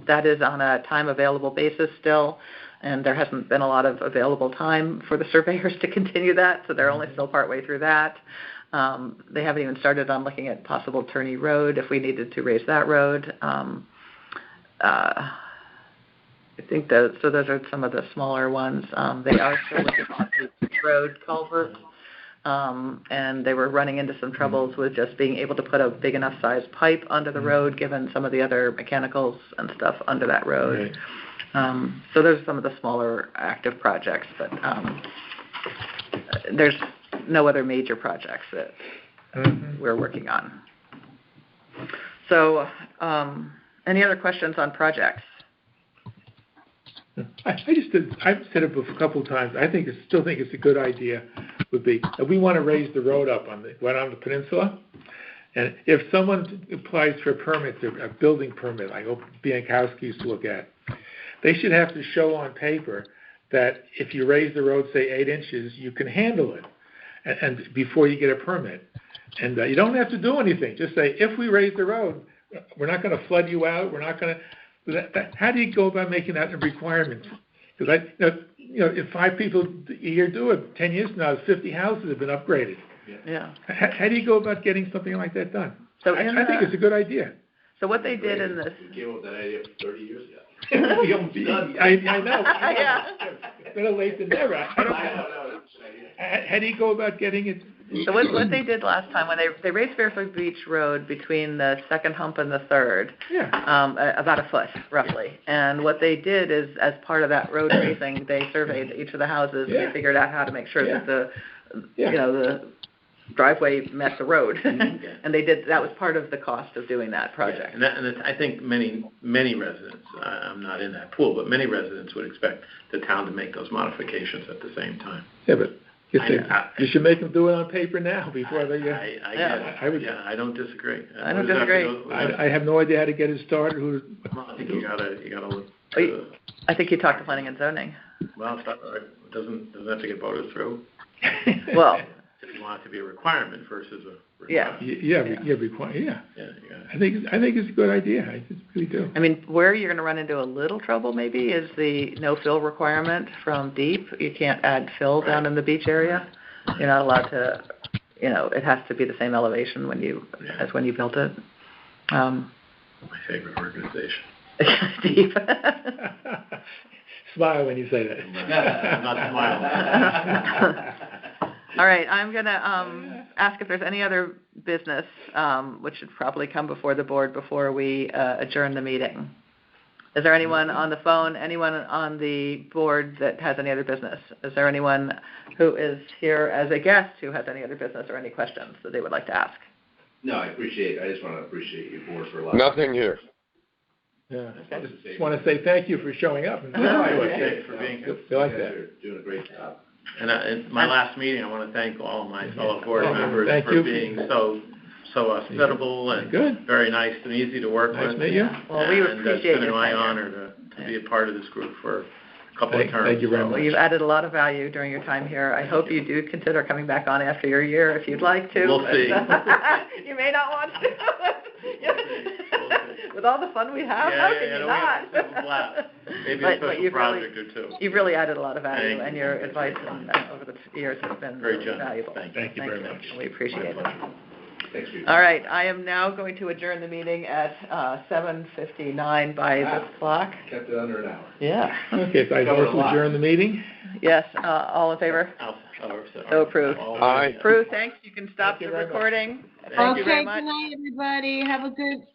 That is on a time available basis still, and there hasn't been a lot of available time for the surveyors to continue that, so they're only still partway through that. They haven't even started on looking at possible Turney Road if we needed to raise that road. I think those are some of the smaller ones. They are still looking at the road culverts. And they were running into some troubles with just being able to put a big enough size pipe under the road, given some of the other mechanicals and stuff under that road. Right. So there's some of the smaller active projects, but there's no other major projects that we're working on. So any other questions on projects?
I've said it a couple of times. I still think it's a good idea. Would be we want to raise the road up on the peninsula, and if someone applies for a permit, a building permit, like Biankowski used to look at, they should have to show on paper that if you raise the road, say 8 inches, you can handle it, and before you get a permit, and you don't have to do anything. Just say if we raise the road, we're not going to flood you out. We're not going to. How do you go about making that a requirement? Because if 5 people a year do it, 10 years from now, 50 houses have been upgraded.
Yeah.
How do you go about getting something like that done?
So
I think it's a good idea.
So what they did in this.
We came up with that idea 30 years ago.
I know. Better late than never. How do you go about getting it?
So what they did last time, when they raised Fairfield Beach Road between the second hump and the third, about a foot, roughly. And what they did is, as part of that road raising, they surveyed each of the houses, and they figured out how to make sure that the driveway met the road. And they did. That was part of the cost of doing that project.
And I think many residents, I'm not in that pool, but many residents would expect the town to make those modifications at the same time.
Yeah, but You should make them do it on paper now before they get.
I don't disagree.
I don't disagree.
I have no idea how to get it started.
I think you gotta look.
I think you talked to planning and zoning.
Well, it doesn't have to get voted through.
Well,
if you want it to be a requirement versus a
requirement.
I think it's a good idea. I just really do.
I mean, where you're going to run into a little trouble maybe is the no fill requirement from deep. You can't add fill down in the beach area. You're not allowed to. It has to be the same elevation as when you built it.
My favorite organization.
Deep.
Smile when you say that.
I'm not smiling.
All right, I'm going to ask if there's any other business which should probably come before the board before we adjourn the meeting. Is there anyone on the phone, anyone on the board that has any other business? Is there anyone who is here as a guest who has any other business or any questions that they would like to ask?
No, I just want to appreciate you board for a lot.
Nothing here.
Yeah, I just want to say thank you for showing up. And
for being here.
I like that.
You're doing a great job.
And in my last meeting, I want to thank all of my fellow board members
for
being so hospitable and very nice and easy to work with.
Nice to meet you.
Well, we appreciate
it's been my honor to be a part of this group for a couple of terms.
Thank you very much.
Well, you've added a lot of value during your time here. I hope you do consider coming back on after your year if you'd like to.
We'll see.
You may not want to. With all the fun we have, how can you not?
Maybe a special project or two.
You've really added a lot of value, and your advice over the years has been very valuable.
Thank you very much.
We appreciate it.
Thanks for your
All right, I am now going to adjourn the meeting at 7:59 by the clock.
Kept it under an hour.
Yeah.
Okay, so I vote to adjourn the meeting.
Yes, all in favor? So approved.
Aye.
Approved, thanks. You can stop the recording. Thank you very much.
Good night, everybody. Have a good